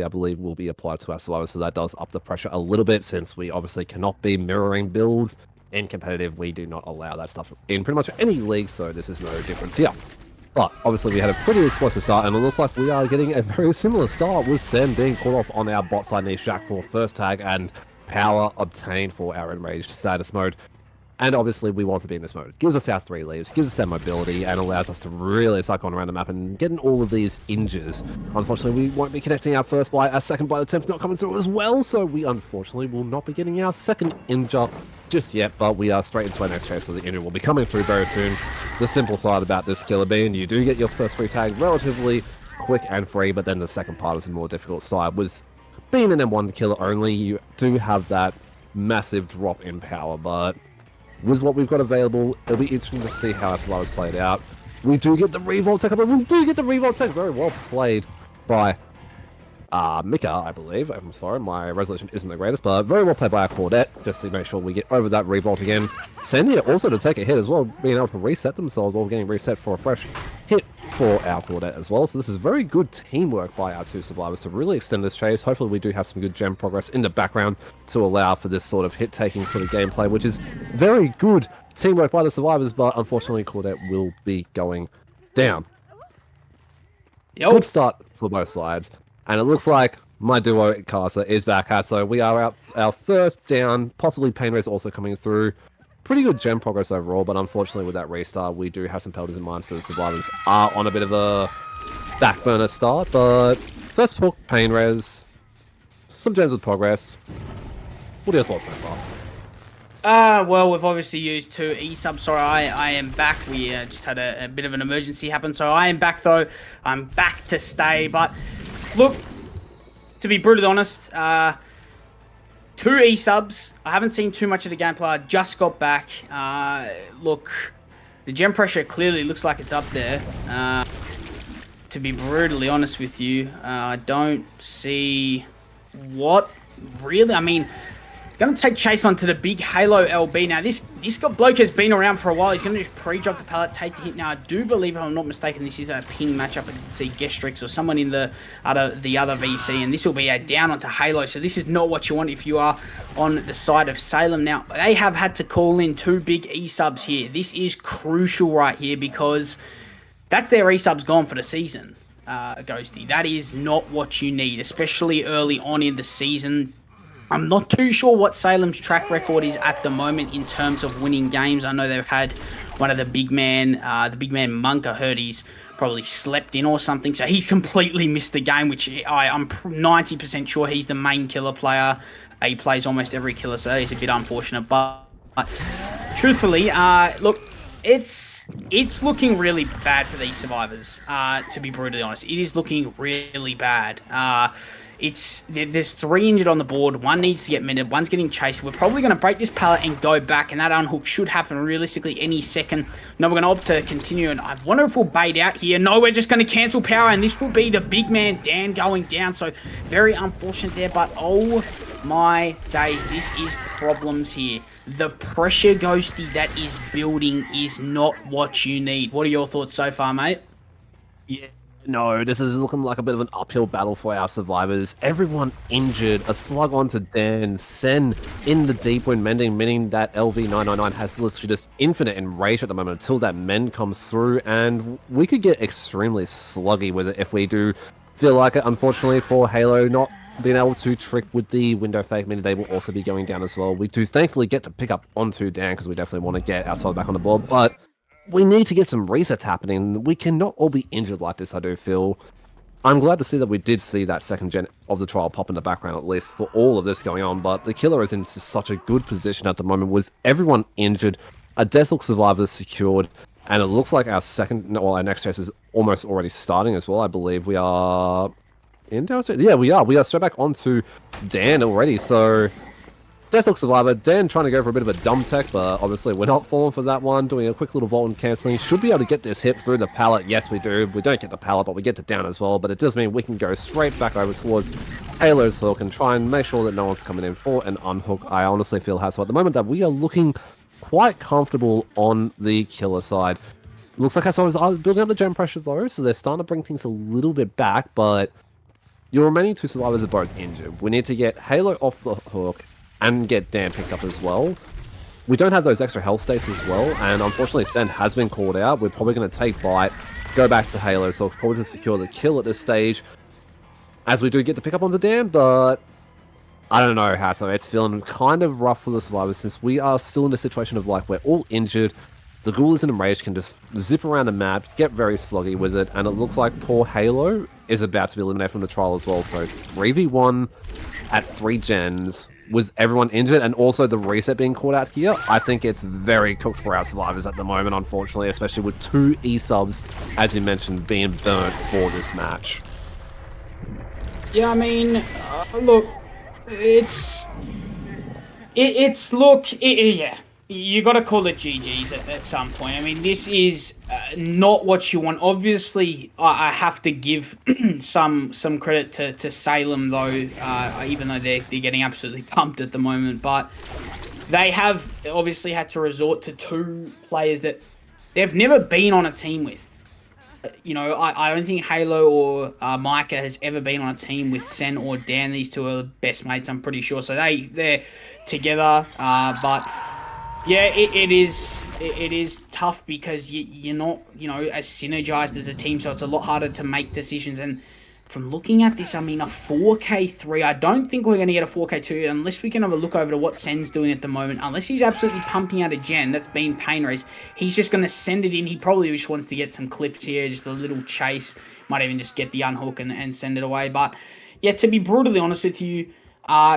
I believe, will be applied to our survivors, so that does up the pressure a little bit, since we obviously cannot be mirroring builds. In competitive, we do not allow that stuff in pretty much any league, so this is no difference here. But obviously we had a pretty explosive start, and it looks like we are getting a very similar start, with Sen being caught off on our bot side niche shack for first tag, and power obtained for our enraged status mode. And obviously we want to be in this mode. It gives us our 3 leaves, gives us our mobility, and allows us to really start going around the map and getting all of these injures. Unfortunately, we won't be connecting our first bite. Our second bite attempt not coming through as well, so we unfortunately will not be getting our second injure just yet, but we are straight into our next chase, so the injury will be coming through very soon. The simple side about this killer being, you do get your first free tag relatively quick and free, but then the second part is a more difficult side. With being an M1 killer only, you do have that massive drop in power, but with what we've got available, it'll be interesting to see how our survivors played out. We do get the revolt tech, but we do get the revolt tech. Very well played by Mika, I believe. I'm sorry, my resolution isn't the greatest, but very well played by our Claudette, just to make sure we get over that revolt again. Sendia also to take a hit as well, being able to reset themselves, or getting reset for a fresh hit for our Claudette as well. So this is very good teamwork by our 2 survivors to really extend this chase. Hopefully we do have some good gem progress in the background to allow for this sort of hit-taking sort of gameplay, which is very good teamwork by the survivors, but unfortunately Claudette will be going down. Good start for both sides. And it looks like my duo caster is back, so we are our first down, possibly Pain Rays also coming through. Pretty good gem progress overall, but unfortunately with that restart, we do have some penalties in mind, so the survivors are on a bit of a back burner start. But first hook, Pain Res, some gems with progress. What are your thoughts so far? Well, we've obviously used 2 E-subs. Sorry, I am back. We just had a bit of an emergency happen, so I am back though. I'm back to stay, but look, to be brutally honest, 2 E-subs. I haven't seen too much of the gameplay. I just got back. Look, the gem pressure clearly looks like it's up there. To be brutally honest with you, I don't see what really. I mean, it's going to take Chase onto the big Halo LB. Now, this bloke has been around for a while. He's going to just pre-drop the pallet, take the hit. Now, I do believe, if I'm not mistaken, this is a ping matchup. I can see Gestrix or someone in the other VC, and this will be a down onto Halo. So this is not what you want if you are on the side of Salem. Now, they have had to call in 2 big E-subs here. This is crucial right here, because that's their E-subs gone for the season, Ghosty. That is not what you need, especially early on in the season. I'm not too sure what Salem's track record is at the moment in terms of winning games. I know they've had one of the big man Monk. I heard he's probably slept in or something, so he's completely missed the game, which I'm 90% sure he's the main killer player. He plays almost every killer, so it's a bit unfortunate. But truthfully, look, it's looking really bad for these survivors, to be brutally honest. It is looking really bad. There's 3 injured on the board. 1 needs to get minted. 1's getting chased. We're probably going to break this pallet and go back, and that unhook should happen realistically any second. No, we're going to opt to continue, and I wonder if we'll bait out here. No, we're just going to cancel power, and this will be the big man Dan going down. So very unfortunate there, but oh my days, this is problems here. The pressure, Ghosty, that is building is not what you need. What are your thoughts so far, mate? Yeah. No, this is looking like a bit of an uphill battle for our survivors. Everyone injured, a slug onto Dan, Sen in the deep wound mending, meaning that LV999 has literally just infinite enrage at the moment until that mend comes through, and we could get extremely sluggy with it if we do feel like it. Unfortunately for Halo, not being able to trick with the window fake, meaning they will also be going down as well. We do thankfully get to pick up onto Dan, because we definitely want to get our survivor back on the board, but we need to get some resets happening. We cannot all be injured like this, I do feel. I'm glad to see that we did see that second gen of the trial pop in the background, at least, for all of this going on, but the killer is in such a good position at the moment, with everyone injured, a Deathlock survivor secured, and it looks like our our next chase is almost already starting as well. I believe we are in downstairs. Yeah, we are. We are straight back onto Dan already, so Deathlock survivor, Dan trying to go for a bit of a dumb tech, but obviously we're not falling for that one. Doing a quick little vault and cancelling. Should be able to get this hit through the pallet. Yes, we do. We don't get the pallet, but we get the down as well. But it does mean we can go straight back over towards Halo's hook and try and make sure that no one's coming in for an unhook. I honestly feel, Hassel, at the moment that we are looking quite comfortable on the killer side. Looks like Hassel is building up the gem pressure though, so they're starting to bring things a little bit back, but your remaining 2 survivors are both injured. We need to get Halo off the hook and get Dan picked up as well. We don't have those extra health states as well, and unfortunately Sen has been called out. We're probably going to take Bite, go back to Halo, so we're probably to secure the kill at this stage, as we do get to pick up on the Dan, but I don't know, Hasso. It's feeling kind of rough for the survivors since we are still in a situation of like we're all injured. The Ghoul is in a rage, can just zip around the map, get very sluggy with it, and it looks like poor Halo is about to be eliminated from the trial as well. So 3v1 at 3 gens with everyone injured and also the reset being caught out here. I think it's very cooked for our survivors at the moment, unfortunately, especially with 2 E-subs, as you mentioned, being burnt for this match. Yeah, I mean, look, yeah. You got to call it GG's at some point. I mean, this is not what you want. Obviously, I have to give some credit to Salem, though, even though they're getting absolutely pumped at the moment. But they have obviously had to resort to 2 players that they've never been on a team with. You know, I don't think Halo or Micah has ever been on a team with Sen or Dan. These 2 are best mates, I'm pretty sure. So they're together, but... yeah, it is tough because you're not, you know, as synergized as a team, so it's a lot harder to make decisions. And from looking at this, I mean, a 4K3, I don't think we're going to get a 4K2 unless we can have a look over to what Sen's doing at the moment. Unless he's absolutely pumping out a gen that's been pain race, he's just going to send it in. He probably just wants to get some clips here, just a little chase. Might even just get the unhook and send it away. But yeah, to be brutally honest with you,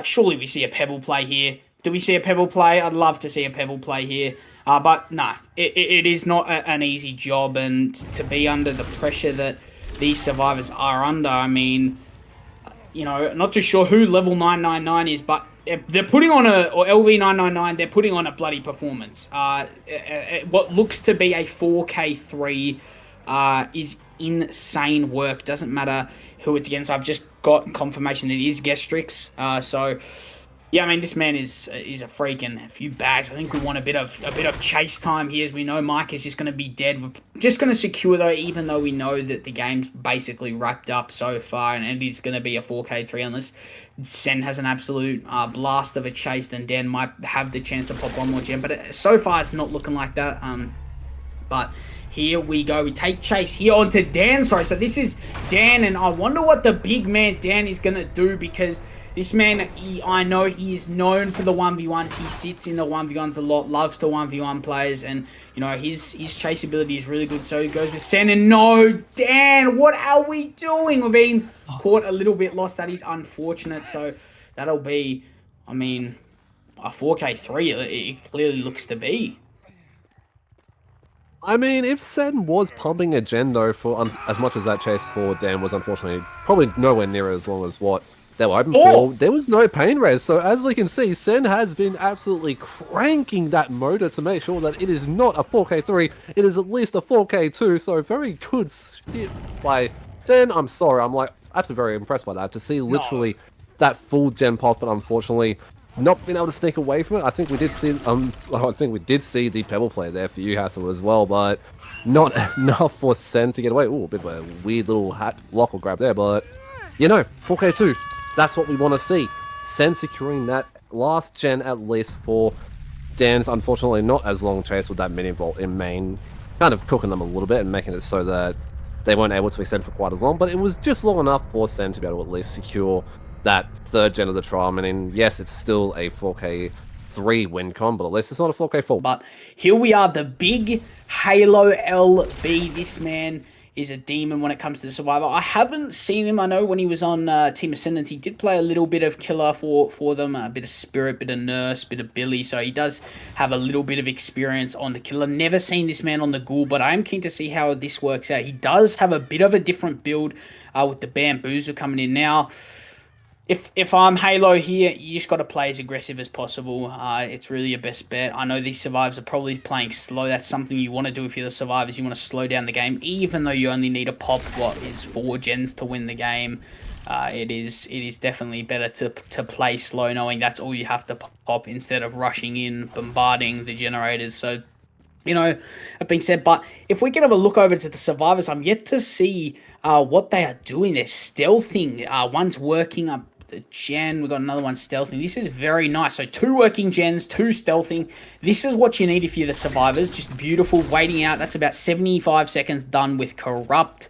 surely we see a Pebble play here. Do we see a Pebble play? I'd love to see a Pebble play here. But no, it is not an easy job. And to be under the pressure that these survivors are under, I mean, you know, not too sure who level 999 is, but they're putting on or LV999, they're putting on a bloody performance. What looks to be a 4K3 is insane work. Doesn't matter who it's against. I've just got confirmation it is Gestrix. So... yeah, I mean, this man is a freak and a few bags. I think we want a bit of chase time here, as we know Mike is just going to be dead. We're just going to secure, though, even though we know that the game's basically wrapped up so far, and it is going to be a 4K3 unless Sen has an absolute blast of a chase, then Dan might have the chance to pop one more gem. But so far, it's not looking like that. But here we go. We take chase here onto Dan. Sorry, so this is Dan, and I wonder what the big man Dan is going to do, because... this man, I know he is known for the 1v1s. He sits in the 1v1s a lot, loves to 1v1 players, and, you know, his chase ability is really good. So he goes with Sen, and no, Dan, what are we doing? We're being caught a little bit lost. That is unfortunate. So that'll be, I mean, a 4K3, it clearly looks to be. I mean, if Sen was pumping a Gendo for as much as that chase for Dan was unfortunately probably nowhere near as long as what they were open for, there was no pain res. So as we can see, Sen has been absolutely cranking that motor to make sure that it is not a 4K3, it is at least a 4K2. So very good shit by Sen. I'm sorry, I'm like actually very impressed by that, to see literally that full gen pop, but unfortunately not being able to sneak away from it. I think we did see the Pebble play there for you, Hassel, as well, but not enough for Sen to get away. Ooh, a bit of a weird little hat lock or grab there, but you know, 4K2. That's what we want to see. Sen securing that last gen at least for Dan's unfortunately not as long chase with that mini vault in main, kind of cooking them a little bit and making it so that they weren't able to extend for quite as long, but it was just long enough for Sen to be able to at least secure that 3rd gen of the trial. I mean, yes, it's still a 4K3 win con, but at least it's not a 4K4. But here we are, the big Halo LB. This man is a demon when it comes to the Survivor. I haven't seen him. I know when he was on Team Ascendance, he did play a little bit of Killer for them, a bit of Spirit, bit of Nurse, bit of Billy, so he does have a little bit of experience on the Killer. Never seen this man on the Ghoul, but I am keen to see how this works out. He does have a bit of a different build with the Bamboozle coming in now. If I'm Halo here, you just got to play as aggressive as possible. It's really your best bet. I know these survivors are probably playing slow. That's something you want to do if you're the survivors. You want to slow down the game, even though you only need to pop what is 4 gens to win the game. It is definitely better to play slow, knowing that's all you have to pop instead of rushing in, bombarding the generators. So, you know, that being said, but if we can have a look over to the survivors, I'm yet to see what they are doing. They're stealthing. One's working up the gen. We've got another one stealthing. This is very nice. So 2 working gens, 2 stealthing. This is what you need if you're the survivors. Just beautiful. Waiting out. That's about 75 seconds done with Corrupt.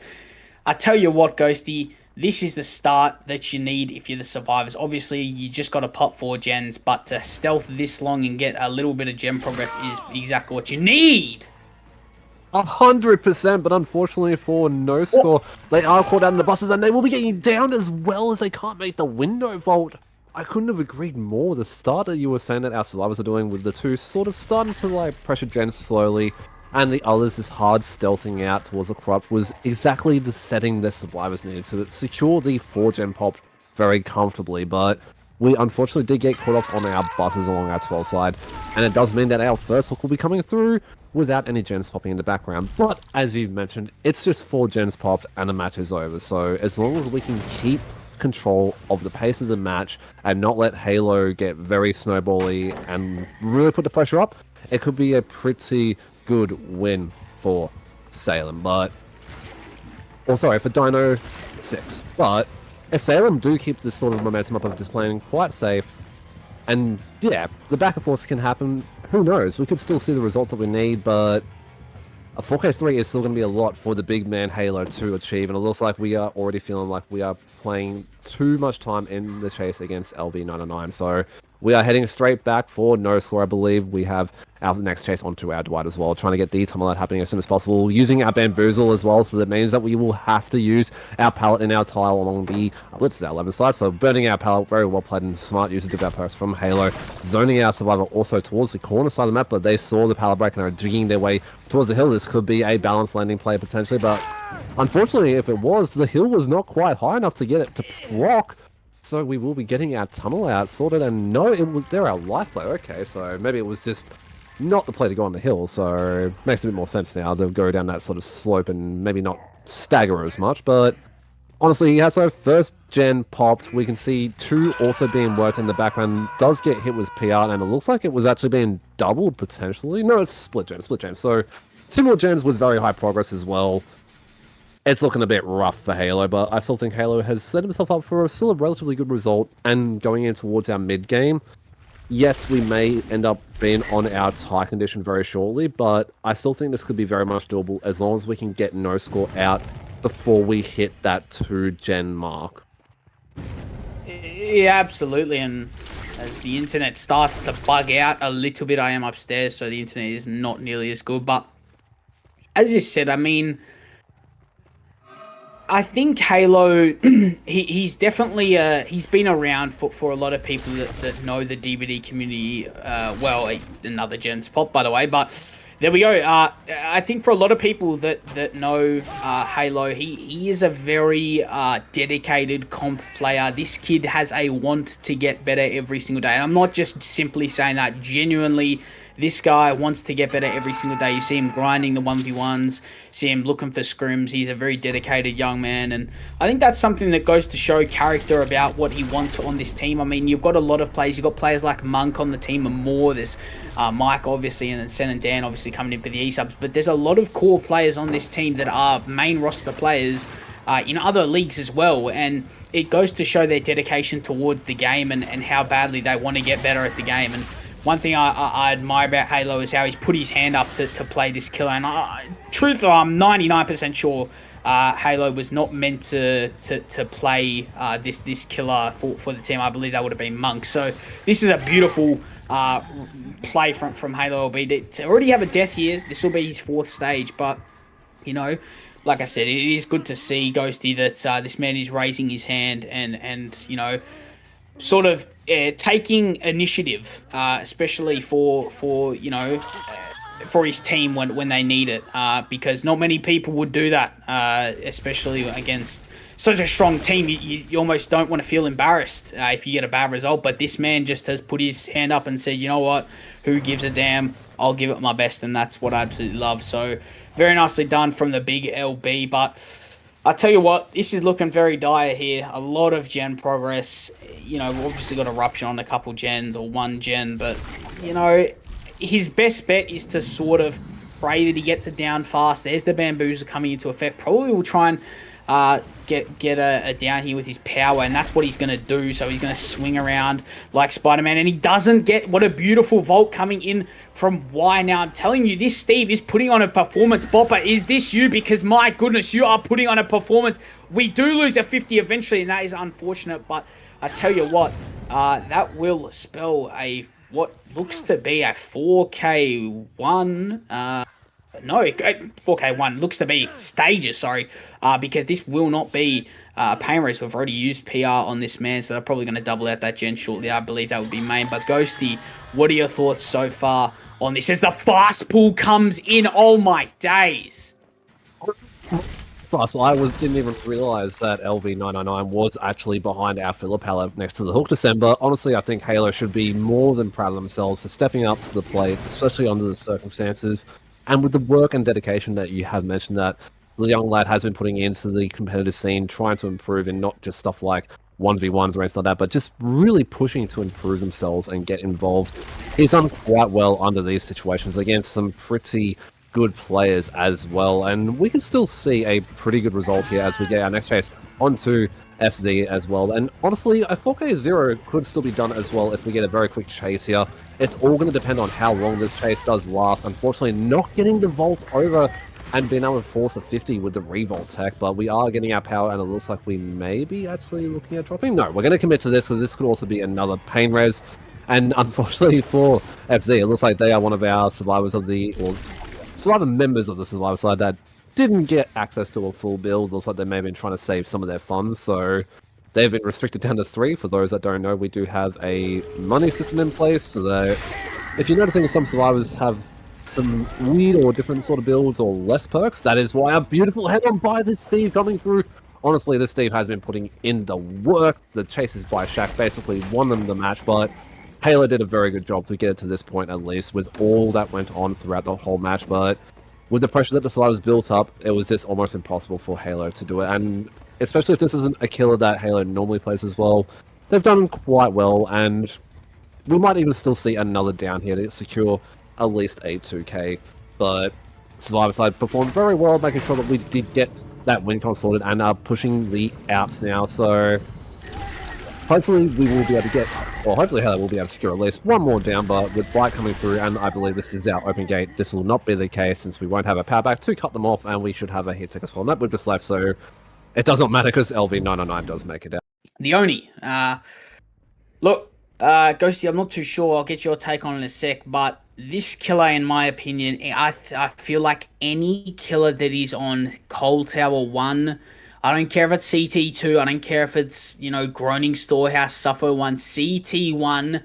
I tell you what, Ghosty, this is the start that you need if you're the survivors. Obviously, you just got to pop 4 gens, but to stealth this long and get a little bit of gen progress is exactly what you need. 100%, but unfortunately for no score, they are caught out in the buses and they will be getting down as well as they can't make the window vault. I couldn't have agreed more. The start that you were saying that our survivors are doing with the 2 sort of starting to like pressure gen slowly and the others just hard stealthing out towards the corrupt was exactly the setting the survivors needed to secure the 4 gen pop very comfortably, but we unfortunately did get caught up on our buses along our 12 side, and it does mean that our first hook will be coming through without any gens popping in the background. But as you mentioned, it's just 4 gens popped and the match is over. So as long as we can keep control of the pace of the match and not let Halo get very snowbally and really put the pressure up, it could be a pretty good win for Salem. But, or sorry, for Doordinosix. But if Salem do keep this sort of momentum up of just playing quite safe, and yeah, the back and forth can happen, who knows? We could still see the results that we need, but a 4K3 is still going to be a lot for the big man Halo to achieve, and it looks like we are already feeling like we are playing too much time in the chase against LV99, so we are heading straight back for no score. I believe we have our next chase onto our Dwight as well, trying to get the tunnel out happening as soon as possible, using our bamboozle as well, so that means that we will have to use our pallet and our tile along the blitz our 11 side, so burning our pallet, very well played and smart usage of our perks from Halo, zoning our survivor also towards the corner side of the map, but they saw the pallet break and are jigging their way towards the hill. This could be a balanced landing play potentially, but unfortunately if it was, the hill was not quite high enough to get it to proc. So we will be getting our tunnel out sorted, and no, it was they're our life play. Okay, so maybe it was just not the play to go on the hill, so makes a bit more sense now to go down that sort of slope and maybe not stagger as much, but honestly, he has our first gen popped. We can see 2 also being worked in the background, does get hit with PR, and it looks like it was actually being doubled potentially. No, it's split gen, so 2 more gens with very high progress as well. It's looking a bit rough for Halo, but I still think Halo has set himself up for still a relatively good result. And going in towards our mid game, yes, we may end up being on our tie condition very shortly, but I still think this could be very much doable as long as we can get no score out before we hit that 2 gen mark. Yeah, absolutely. And as the internet starts to bug out a little bit, I am upstairs, so the internet is not nearly as good. But as you said, I mean, I think Halo, he's definitely, he's been around for a lot of people that know the DBD community well. Another gen's pop, by the way, but there we go. I think for a lot of people that know Halo, he is a very dedicated comp player. This kid has a want to get better every single day. And I'm not just simply saying that. Genuinely, this guy wants to get better every single day. You see him grinding the 1v1s, see him looking for scrims. He's a very dedicated young man, and I think that's something that goes to show character about what he wants on this team. I mean, you've got a lot of players. You've got players like Monk on the team and more. There's Mike, obviously, and then Sen and Dan, obviously, coming in for the E-subs. But there's a lot of core players on this team that are main roster players in other leagues as well, and it goes to show their dedication towards the game and how badly they want to get better at the game. And one thing I admire about Halo is how he's put his hand up to play this killer. And truthfully, I'm 99% sure Halo was not meant to play this killer for the team. I believe that would have been Monk. So this is a beautiful play from Halo LB. To already have a death here, this will be his 4th stage. But, you know, like I said, it is good to see, Ghosty, that this man is raising his hand and you know, sort of taking initiative, especially for you know, for his team when they need it, because not many people would do that, especially against such a strong team. You almost don't want to feel embarrassed if you get a bad result, but this man just has put his hand up and said, you know what, who gives a damn, I'll give it my best, and that's what I absolutely love. So very nicely done from the big LB, but I tell you what, this is looking very dire here. A lot of gen progress. You know, we've obviously got Eruption on a couple gens or 1 gen, but, you know, his best bet is to sort of pray that he gets it down fast. There's the bamboozle coming into effect. Probably will try and get a down here with his power, and that's what he's going to do. So he's going to swing around like Spider-Man, and he doesn't get what a beautiful vault coming in from Y. Now, I'm telling you, this Steve is putting on a performance. Bopper, is this you? Because, my goodness, you are putting on a performance. We do lose a 50 eventually, and that is unfortunate, but I tell you what, that will spell what looks to be a 4K1, no, 4K1 looks to be stages, sorry, because this will not be Pain Race. We've already used PR on this man, so they're probably going to double out that gen shortly. I believe that would be main. But Ghosty, what are your thoughts so far on this as the fast pull comes in? Oh my days. Fast. Well, didn't even realize that LV999 was actually behind our filler palette next to the Hook December. Honestly, I think Halo should be more than proud of themselves for stepping up to the plate, especially under the circumstances. And with the work and dedication that you have mentioned that the young lad has been putting into the competitive scene, trying to improve in not just stuff like 1v1s or anything like that, but just really pushing to improve themselves and get involved. He's done quite well under these situations against some pretty good players as well, and we can still see a pretty good result here as we get our next phase onto FZ as well. And honestly, a 4K0 could still be done as well if we get a very quick chase here. It's all going to depend on how long this chase does last. Unfortunately, not getting the vault over and being able to force a 50 with the revolt tech, but we are getting our power, and it looks like we may be actually looking at dropping. No, we're going to commit to this because this could also be another pain res. And unfortunately for FZ, it looks like they are one of our survivors of the, or survivor members of the survivor side that didn't get access to a full build. Looks like they may have been trying to save some of their funds, so they've been restricted down to 3. For those that don't know, we do have a money system in place, so that if you're noticing some survivors have some weird or different sort of builds or less perks, that is why our beautiful head-on by this Steve coming through. Honestly, this Steve has been putting in the work. The chases by Shaq basically won them the match, but Halo did a very good job to get it to this point, at least, with all that went on throughout the whole match. But with the pressure that the survivors built up, it was just almost impossible for Halo to do it. And especially if this isn't a killer that Halo normally plays as well, they've done quite well, and we might even still see another down here to secure at least a 2K. But Survivor side performed very well, making sure that we did get that win con sorted and are pushing the outs now. So hopefully we will be able to get, well, hopefully Halo will be able to secure at least one more down, but with Blight coming through, and I believe this is our open gate, this will not be the case since we won't have a power back to cut them off, and we should have a hit tick as well. And that with this left, so it does not matter because LV909 does make it out. The Oni. Look, Ghosty, I'm not too sure. I'll get your take on it in a sec, but this killer, in my opinion, I feel like any killer that is on Cold Tower 1, I don't care if it's CT2, I don't care if it's, you know, Groaning Storehouse, Suffer 1, CT1,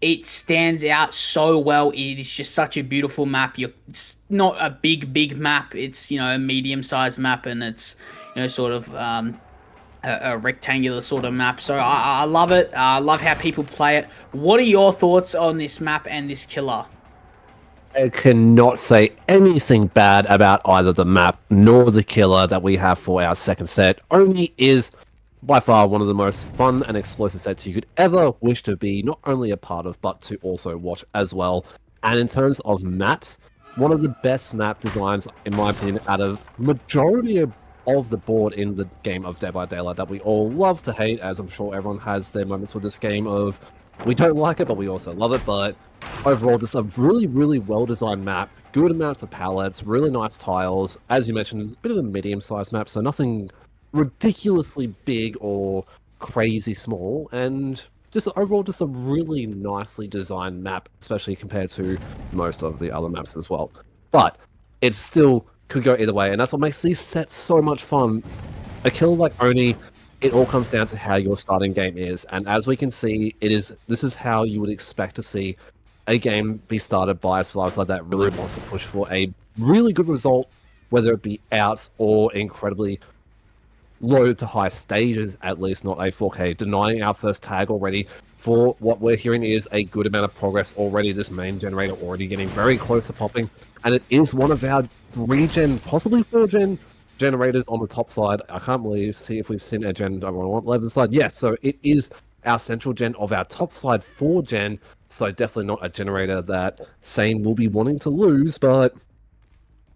it stands out so well. It is just such a beautiful map. It's not a big map. It's, you know, a medium-sized map, and it's, you know, sort of a rectangular sort of map. So I love it. I love how people play it. What are your thoughts on this map and this killer? I cannot say anything bad about either the map nor the killer that we have for our second set. Oni is by far one of the most fun and explosive sets you could ever wish to be not only a part of, but to also watch as well. And in terms of maps, one of the best map designs, in my opinion, out of majority of the board in the game of Dead by Daylight that we all love to hate, as I'm sure everyone has their moments with this game of we don't like it, but we also love it. But overall, just a really well-designed map, good amounts of palettes, really nice tiles. As you mentioned, a bit of a medium-sized map, so nothing ridiculously big or crazy small, and just overall just a really nicely designed map, especially compared to most of the other maps as well. But it still could go either way, and that's what makes these sets so much fun. A killer like Oni, it all comes down to how your starting game is, and as we can see, this is how you would expect to see a game be started by a survivor side that really wants to push for a really good result, whether it be outs or incredibly low to high stages, at least not a 4K, denying our first tag already. For what we're hearing is a good amount of progress already. This main generator already getting very close to popping, and it is one of our 3-gen, possibly 4-gen generators on the top side. I can't believe, see if we've seen a gen over on 11 side. Yes, so it is our central gen of our top side 4-gen, so definitely not a generator that Sane will be wanting to lose, but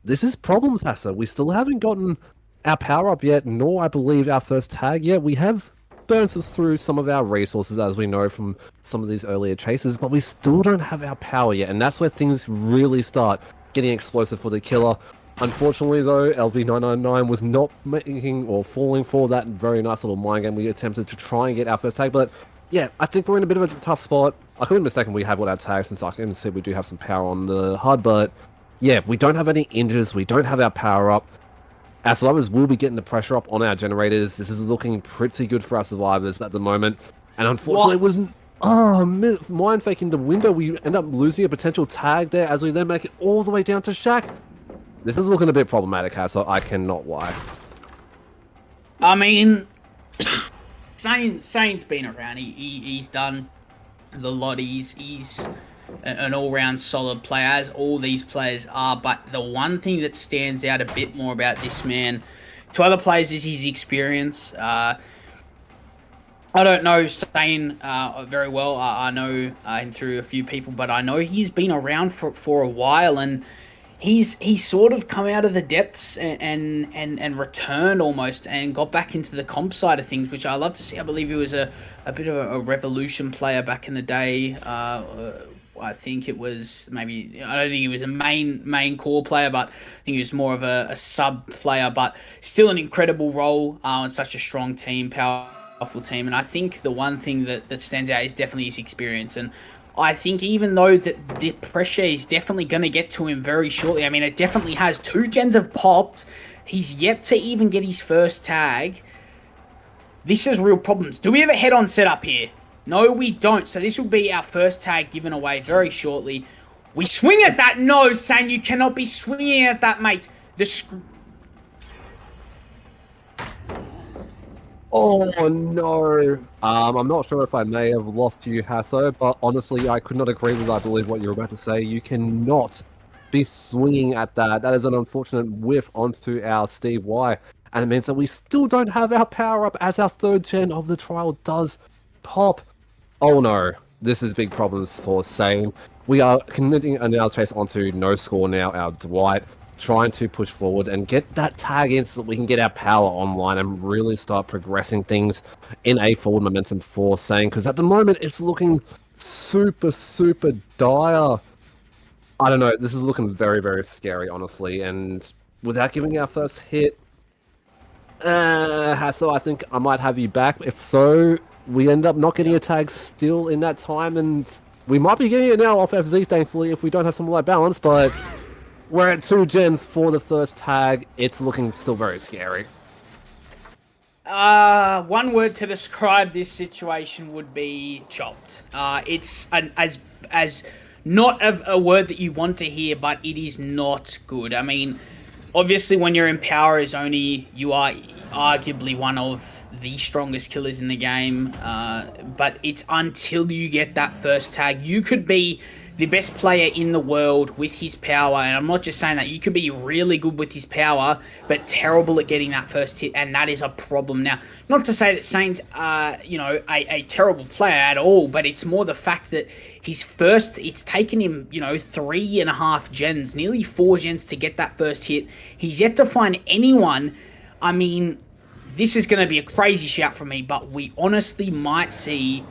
this is problems, Hassa. We still haven't gotten our power up yet, nor I believe our first tag yet. We have burned through some of our resources, as we know from some of these earlier chases, but we still don't have our power yet, and that's where things really start getting explosive for the killer. Unfortunately, though, LV999 was not making or falling for that very nice little mind game we attempted to try and get our first tag, but yeah, I think we're in a bit of a tough spot. I could be mistaken we have all our tags, since I can see we do have some power on the HUD, but yeah, we don't have any injures, we don't have our power up. Our survivors will be getting the pressure up on our generators. This is looking pretty good for our survivors at the moment. And unfortunately, it wasn't... Oh, mind faking the window. We end up losing a potential tag there as we then make it all the way down to Shaq. This is looking a bit problematic, so I cannot lie. I mean, Sane's been around. He's done the lot. He's an all-round solid player, as all these players are, but the one thing that stands out a bit more about this man to other players is his experience. I don't know Sane very well. I know him through a few people, but I know he's been around for a while, and he's sort of come out of the depths and returned almost and got back into the comp side of things, which I love to see. I believe he was a bit of a Revolution player back in the day. I think it was maybe, I don't think he was a main core player, but I think he was more of a sub player, but still an incredible role on such a strong team, powerful team. And I think the one thing that stands out is definitely his experience. And I think even though that the pressure is definitely going to get to him very shortly, I mean, it definitely has. 2 gens have popped. He's yet to even get his first tag. This is real problems. Do we have a head-on setup here? No, we don't. So this will be our first tag given away very shortly. We swing at that. No, Sane, you cannot be swinging at that, mate. Oh no. I'm not sure if I may have lost you, Hasso, but honestly, I could not agree with, I believe, what you're about to say. You cannot be swinging at that. That is an unfortunate whiff onto our Steve Y. And it means that we still don't have our power up as our 3rd gen of the trial does pop. Oh no, this is big problems for Sane. We are committing a now chase onto no score now, our Dwight, trying to push forward and get that tag in so that we can get our power online and really start progressing things in a forward momentum for Sane, because at the moment it's looking super dire. I don't know, this is looking very scary, honestly, and without giving our first hit, Hasso, I think I might have you back. If so, we end up not getting a tag still in that time, and we might be getting it now off FZ, thankfully, if we don't have some light balance, but we're at 2 gens for the first tag. It's looking still very scary. One word to describe this situation would be chopped. It's as not a word that you want to hear, but it is not good. I mean, obviously when you're in power you are arguably one of the strongest killers in the game, but it's until you get that first tag. You could be the best player in the world with his power, and I'm not just saying that. You could be really good with his power, but terrible at getting that first hit, and that is a problem. Now, not to say that Sane's, a terrible player at all, but it's more the fact that it's taken him, 3.5 gens, nearly 4 gens to get that first hit. He's yet to find anyone. I mean, this is going to be a crazy shout from me, but we honestly might see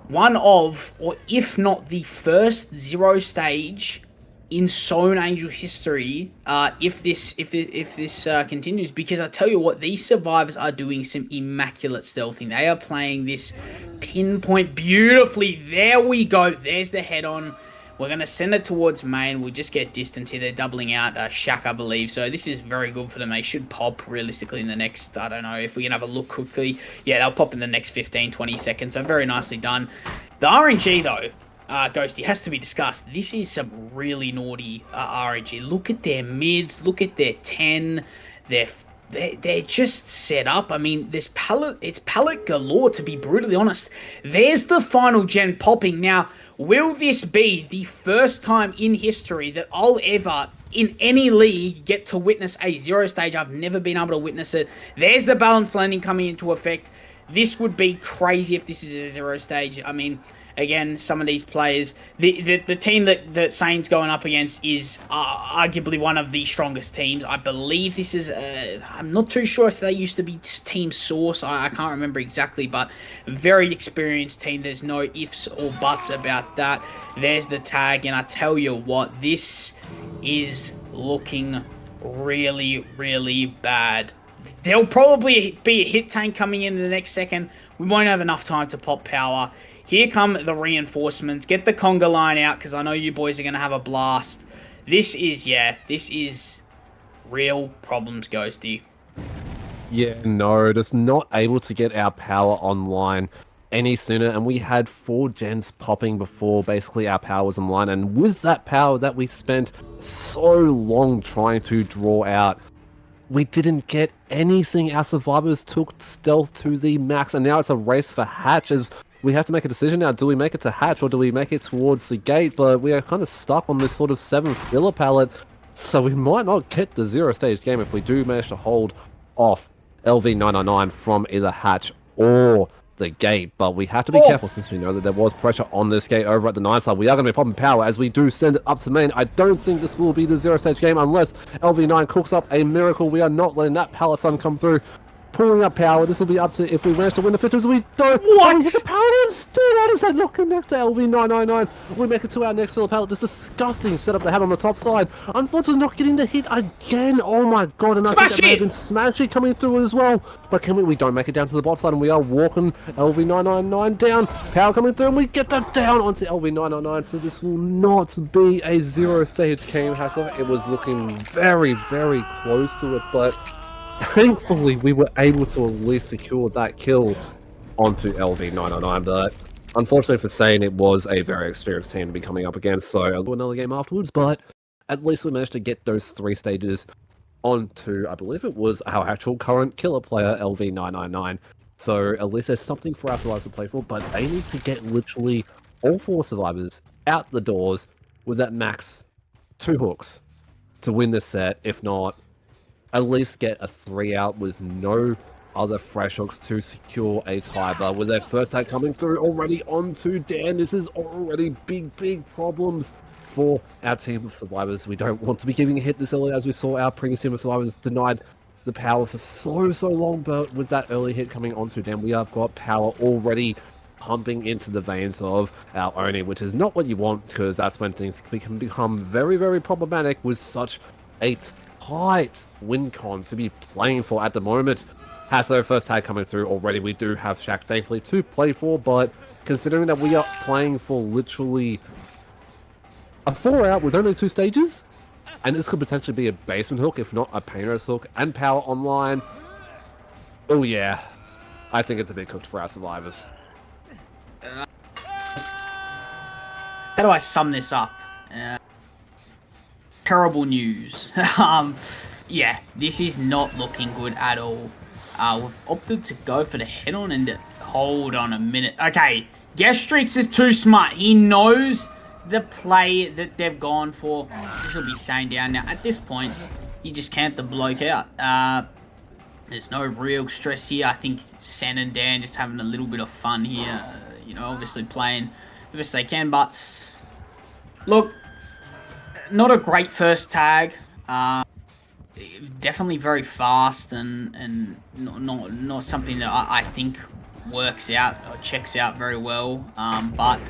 one of, or if not the first 0 stage in SewnAngel history, if this continues, because I tell you what, these survivors are doing some immaculate stealthing. They are playing this pinpoint beautifully. There we go. There's the head on. We're going to send it towards main. We'll just get distance here. They're doubling out Shaq, I believe. So this is very good for them. They should pop realistically in the next, I don't know, if we can have a look quickly. Yeah, they'll pop in the next 15, 20 seconds. So very nicely done. The RNG, though, Ghosty, has to be discussed. This is some really naughty RNG. Look at their mid. Look at their 10. They're just set up. I mean, it's pallet galore, to be brutally honest. There's the final gen popping. Now, will this be the first time in history that I'll ever, in any league, get to witness a 0 stage? I've never been able to witness it. There's the balance landing coming into effect. This would be crazy if this is a 0 stage. I mean, again, some of these players, the team that Saint's going up against is arguably one of the strongest teams. I believe this is, I'm not too sure if they used to be Team Source. I can't remember exactly, but very experienced team. There's no ifs or buts about that. There's the tag, and I tell you what, this is looking really, really bad. There'll probably be a hit tank coming in the next second. We won't have enough time to pop power. Here come the reinforcements. Get the conga line out, because I know you boys are going to have a blast. This is real problems, Ghosty. Yeah, no, just not able to get our power online any sooner. And we had 4 gens popping before basically our power was online. And with that power that we spent so long trying to draw out, we didn't get anything. Our survivors took stealth to the max. And now it's a race for hatches. We have to make a decision now. Do we make it to hatch or do we make it towards the gate? But we are kind of stuck on this sort of 7 filler pallet. So we might not get the 0 stage game if we do manage to hold off LV999 from either hatch or the gate. But we have to be careful, since we know that there was pressure on this gate over at the 9 side. We are going to be popping power as we do send it up to main. I don't think this will be the 0 stage game unless LV9 cooks up a miracle. We are not letting that pallet sun come through. Pulling up power. This will be up to if we manage to win the 50s. We don't. What? We get the power instead. How does that not connect to LV999? We make it to our next filler pallet. This disgusting setup they had on the top side. Unfortunately, not getting the hit again. Oh my god! And I think that may have been Smashy coming through as well. But can we? We don't make it down to the bot side, and we are walking LV999 down. Power coming through, and we get that down onto LV999. So this will not be a 0 stage game hassle. It was looking very, very close to it, but thankfully, we were able to at least secure that kill onto LV999, but unfortunately for Sane, it was a very experienced team to be coming up against, so I'll do another game afterwards, but at least we managed to get those 3 stages onto, I believe it was our actual current killer player, LV999, so at least there's something for our survivors to play for, but they need to get literally all 4 survivors out the doors with that max 2 hooks to win this set. If not, at least get a 3 out with no other fresh hooks to secure a tie. But with their first tag coming through already onto Dan, this is already big problems for our team of survivors. We don't want to be giving a hit this early, as we saw our previous team of survivors denied the power for so long. But with that early hit coming onto Dan, we have got power already pumping into the veins of our Oni, which is not what you want, because that's when things can become very problematic with such a tight win con to be playing for at the moment. Has their first tag coming through already. We do have Shaq thankfully to play for, but considering that we are playing for literally a 4 out with only 2 stages, and this could potentially be a basement hook, if not a painter's hook, and power online. Oh yeah, I think it's a bit cooked for our survivors. How do I sum this up? Terrible news. Yeah, this is not looking good at all. We've opted to go for the head-on and hold on a minute. Okay, Gastrix is too smart. He knows the play that they've gone for. This will be Sane down now. At this point, you just camp the bloke out. There's no real stress here. I think Sen and Dan just having a little bit of fun here. You know, obviously playing the best they can, but look, not a great first tag. Definitely very fast and not something that I think works out or checks out very well. But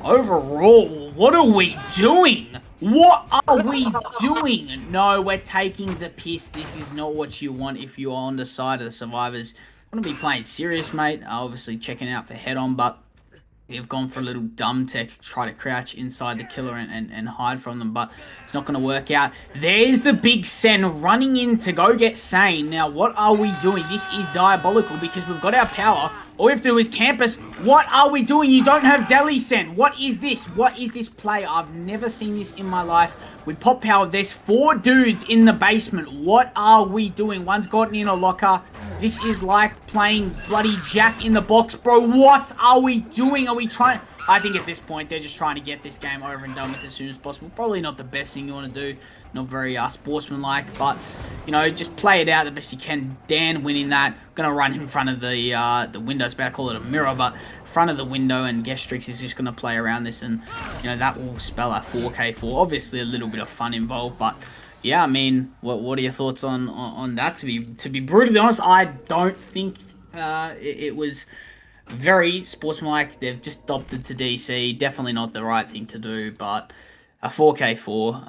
overall, what are we doing? What are we doing? No, we're taking the piss. This is not what you want if you are on the side of the survivors. I'm gonna be playing serious, mate. Obviously checking out for head-on, but we've gone for a little dumb tech, try to crouch inside the killer and hide from them, but it's not going to work out. There's the big Sen running in to go get Sane. Now, what are we doing? This is diabolical because we've got our power. All we have to do is campus. What are we doing? You don't have Deli Sen. What is this? What is this play? I've never seen this in my life. We pop power. There's 4 dudes in the basement. What are we doing? One's gotten in a locker. This is like playing bloody Jack in the Box, bro. What are we doing? Are we trying... I think at this point, they're just trying to get this game over and done with as soon as possible. Probably not the best thing you want to do. Not very sportsmanlike, but, you know, just play it out the best you can. Dan winning that. Going to run in front of the window. It's about to call it a mirror, but front of the window, and Gestrix is just going to play around this, and, you know, that will spell a 4k4. Obviously, a little bit of fun involved, but... yeah, I mean, what are your thoughts on that? To be brutally honest, I don't think it was very sportsmanlike. They've just adopted to DC. Definitely not the right thing to do, but a 4k4.